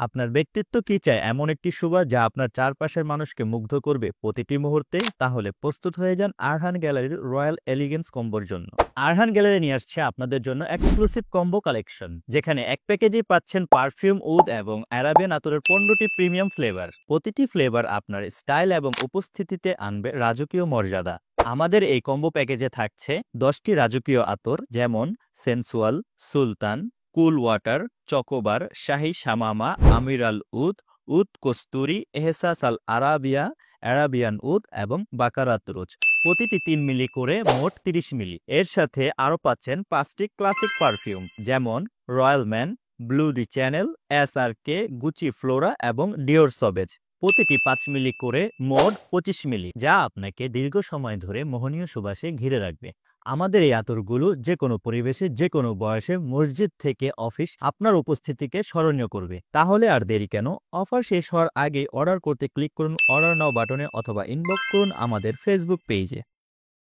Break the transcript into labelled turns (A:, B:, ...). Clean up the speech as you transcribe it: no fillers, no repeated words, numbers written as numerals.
A: আপনার ব্যক্তিত্ব কি চায় এমন একটি সুবাস যা আপনার চারপাশের মানুষকে মুগ্ধ করবে প্রতিটি মুহূর্তে? তাহলে প্রস্তুত হয়ে যান আরহান গ্যালারির রয়্যাল এলিগেন্স কম্বোর জন্য। আরহান গ্যালারি নিয়ে আসছে আপনাদের জন্য এক্সক্লুসিভ কম্বো কালেকশন, যেখানে এক প্যাকেজেই পাচ্ছেন পারফিউম, উড এবং অ্যারাবিয়ান আতরের 15টি প্রিমিয়াম ফ্লেভার। প্রতিটি ফ্লেভার আপনার স্টাইল এবং উপস্থিতিতে আনবে রাজকীয় মর্যাদা। আমাদের এই কম্বো প্যাকেজে থাকছে 10টি রাজকীয় আতর, যেমন সেন্সুয়াল, সুলতান, কুল ওয়াটার, চকোবার, শাহী শামামা, আমিরাল উদ, উদ kasuri, Ehsaas Al Arabiya, Arabian উদ এবং বাকারাত রোজ। প্রতিটি 3 মিলি করে মোট 30 মিলি। এর সাথে আরও পাচ্ছেন 5টি ক্লাসিক পারফিউম, যেমন royal man, blue D channel, SRK, Gucci Flora এবং ডিওর সবেজ। প্রতিটি 5 মিলি করে মোট 25 মিলি, যা আপনাকে দীর্ঘ সময় ধরে মোহনীয় সুবাসে ঘিরে রাখবে। আমাদের এই আতরগুলো যে কোনো পরিবেশে, যে কোনো বয়সে, মসজিদ থেকে অফিস, আপনার উপস্থিতিকে স্মরণীয় করবে। তাহলে আর দেরি কেন? অফার শেষ হওয়ার আগে অর্ডার করতে ক্লিক করুন অর্ডার নাও বাটনে অথবা ইনবক্স করুন আমাদের ফেসবুক পেজে।